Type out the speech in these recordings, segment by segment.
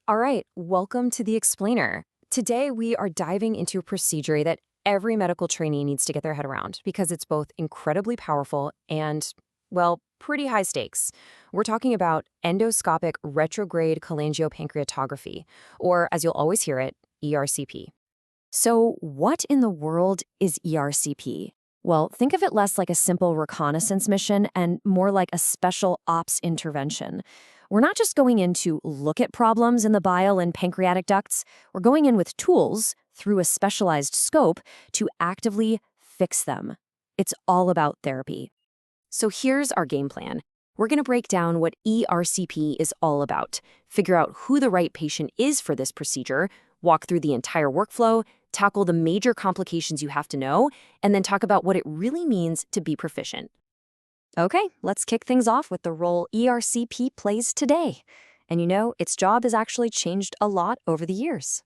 All right, welcome to The Explainer. Today, we are diving into a procedure that every medical trainee needs to get their head around because it's both incredibly powerful and, well, pretty high stakes. We're talking about endoscopic retrograde cholangiopancreatography, or as you'll always hear it, ERCP. So, what in the world is ERCP? Well, think of it less like a simple reconnaissance mission and more like a special ops intervention. We're not just going in to look at problems in the bile and pancreatic ducts, we're going in with tools through a specialized scope to actively fix them. It's all about therapy. So here's our game plan. We're going to break down what ERCP is all about, figure out who the right patient is for this procedure, walk through the entire workflow, tackle the major complications you have to know, and then talk about what it really means to be proficient. Okay, let's kick things off with the role ERCP plays today. And you know, its job has actually changed a lot over the years.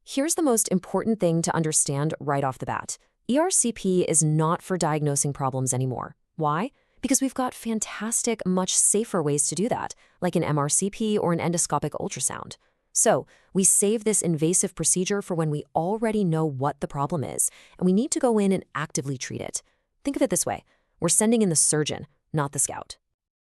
Here's the most important thing to understand right off the bat. ERCP is not for diagnosing problems anymore. Why? Because we've got fantastic, much safer ways to do that, like an MRCP or an endoscopic ultrasound. So, we save this invasive procedure for when we already know what the problem is, and we need to go in and actively treat it. Think of it this way. We're sending in the surgeon, not the scout.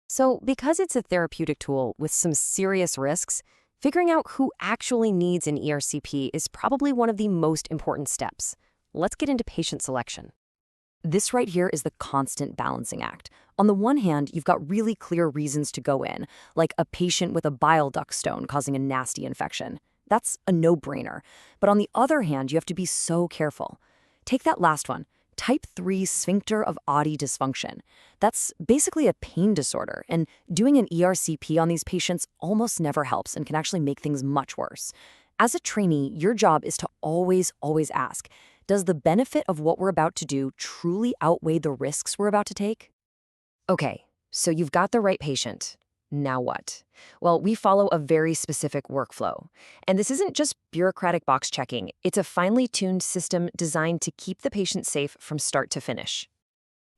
So, because it's a therapeutic tool with some serious risks, figuring out who actually needs an ERCP is probably one of the most important steps. Let's get into patient selection. This right here is the constant balancing act. On the one hand, you've got really clear reasons to go in, like a patient with a bile duct stone causing a nasty infection. That's a no-brainer. But on the other hand, you have to be so careful. Take that last one, type 3 sphincter of Oddi dysfunction. That's basically a pain disorder, and doing an ERCP on these patients almost never helps and can actually make things much worse. As a trainee, your job is to always ask, does the benefit of what we're about to do truly outweigh the risks we're about to take? Okay, so you've got the right patient. Now what? Well, we follow a very specific workflow. And this isn't just bureaucratic box checking. It's a finely tuned system designed to keep the patient safe from start to finish.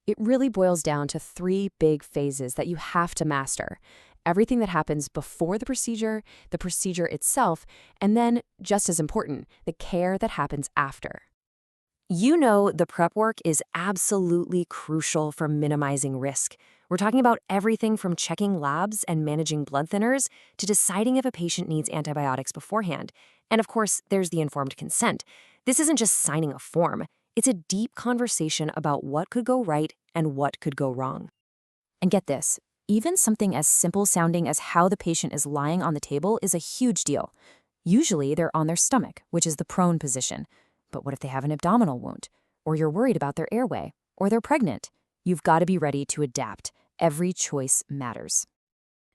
It really boils down to 3 big phases that you have to master. Everything that happens before the procedure itself, and then, just as important, the care that happens after. You know the prep work is absolutely crucial for minimizing risk. We're talking about everything from checking labs and managing blood thinners to deciding if a patient needs antibiotics beforehand. And of course, there's the informed consent. This isn't just signing a form. It's a deep conversation about what could go right and what could go wrong. And get this, even something as simple sounding as how the patient is lying on the table is a huge deal. Usually, they're on their stomach, which is the prone position. But what if they have an abdominal wound? Or you're worried about their airway? Or they're pregnant? You've got to be ready to adapt. Every choice matters.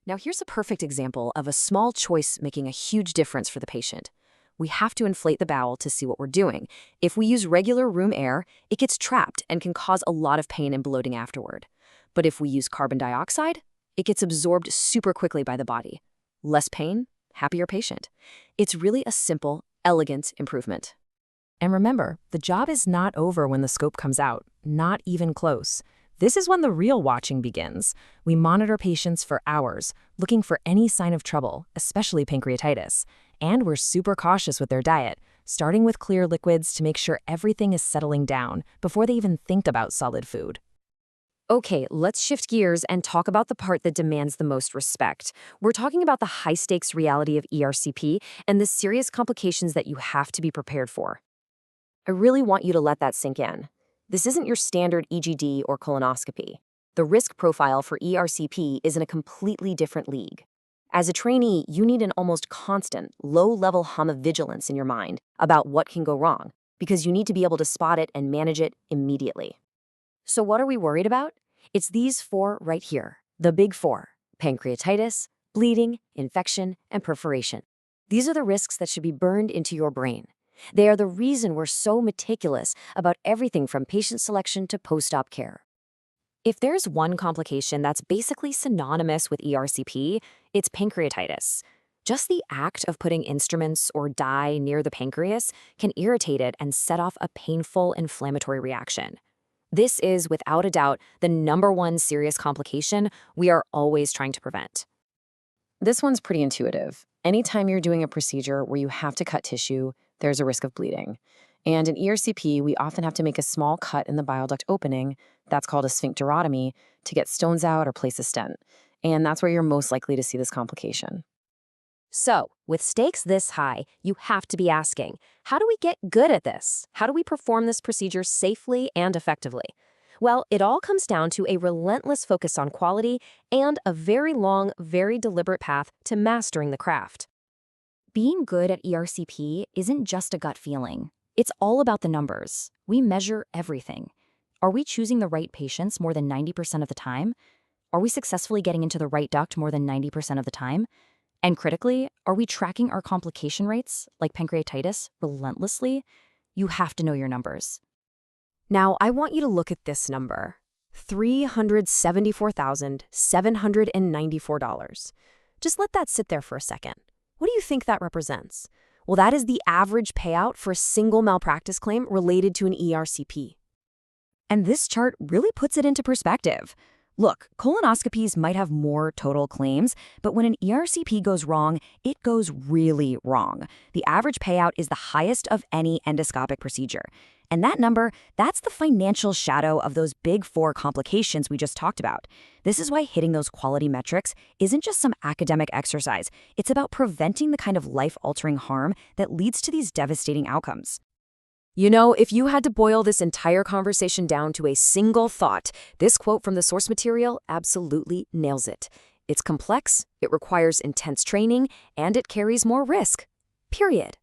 Now here's a perfect example of a small choice making a huge difference for the patient. We have to inflate the bowel to see what we're doing. If we use regular room air, it gets trapped and can cause a lot of pain and bloating afterward. But if we use carbon dioxide, it gets absorbed super quickly by the body. Less pain, happier patient. It's really a simple, elegant improvement. And remember, the job is not over when the scope comes out, not even close. This is when the real watching begins. We monitor patients for hours, looking for any sign of trouble, especially pancreatitis. And we're super cautious with their diet, starting with clear liquids to make sure everything is settling down before they even think about solid food. Okay, let's shift gears and talk about the part that demands the most respect. We're talking about the high-stakes reality of ERCP and the serious complications that you have to be prepared for. I really want you to let that sink in. This isn't your standard EGD or colonoscopy. The risk profile for ERCP is in a completely different league. As a trainee, you need an almost constant, low-level hum of vigilance in your mind about what can go wrong, because you need to be able to spot it and manage it immediately. So what are we worried about? It's these 4 right here, the big 4: pancreatitis, bleeding, infection, and perforation. These are the risks that should be burned into your brain. They are the reason we're so meticulous about everything from patient selection to post-op care. If there's one complication that's basically synonymous with ERCP, it's pancreatitis. Just the act of putting instruments or dye near the pancreas can irritate it and set off a painful inflammatory reaction. This is, without a doubt, the #1 serious complication we are always trying to prevent. This one's pretty intuitive. Anytime you're doing a procedure where you have to cut tissue, there's a risk of bleeding. And in ERCP, we often have to make a small cut in the bile duct opening, that's called a sphincterotomy, to get stones out or place a stent. And that's where you're most likely to see this complication. So, with stakes this high, you have to be asking, how do we get good at this? How do we perform this procedure safely and effectively? Well, it all comes down to a relentless focus on quality and a very long, very deliberate path to mastering the craft. Being good at ERCP isn't just a gut feeling. It's all about the numbers. We measure everything. Are we choosing the right patients more than 90% of the time? Are we successfully getting into the right duct more than 90% of the time? And critically, are we tracking our complication rates, like pancreatitis, relentlessly? You have to know your numbers. Now, I want you to look at this number, $374,794. Just let that sit there for a second. What do you think that represents? Well, that is the average payout for a single malpractice claim related to an ERCP. And this chart really puts it into perspective. Look, colonoscopies might have more total claims, but when an ERCP goes wrong, it goes really wrong. The average payout is the highest of any endoscopic procedure. And that number, that's the financial shadow of those big four complications we just talked about. This is why hitting those quality metrics isn't just some academic exercise. It's about preventing the kind of life-altering harm that leads to these devastating outcomes. You know, if you had to boil this entire conversation down to a single thought, this quote from the source material absolutely nails it. It's complex, it requires intense training, and it carries more risk. Period.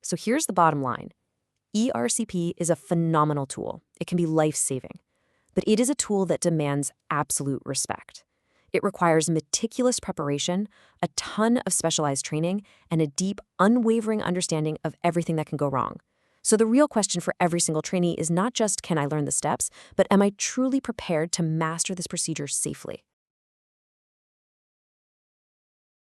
So here's the bottom line. ERCP is a phenomenal tool. It can be life-saving. But it is a tool that demands absolute respect. It requires meticulous preparation, a ton of specialized training, and a deep, unwavering understanding of everything that can go wrong. So the real question for every single trainee is not just, can I learn the steps, but am I truly prepared to master this procedure safely?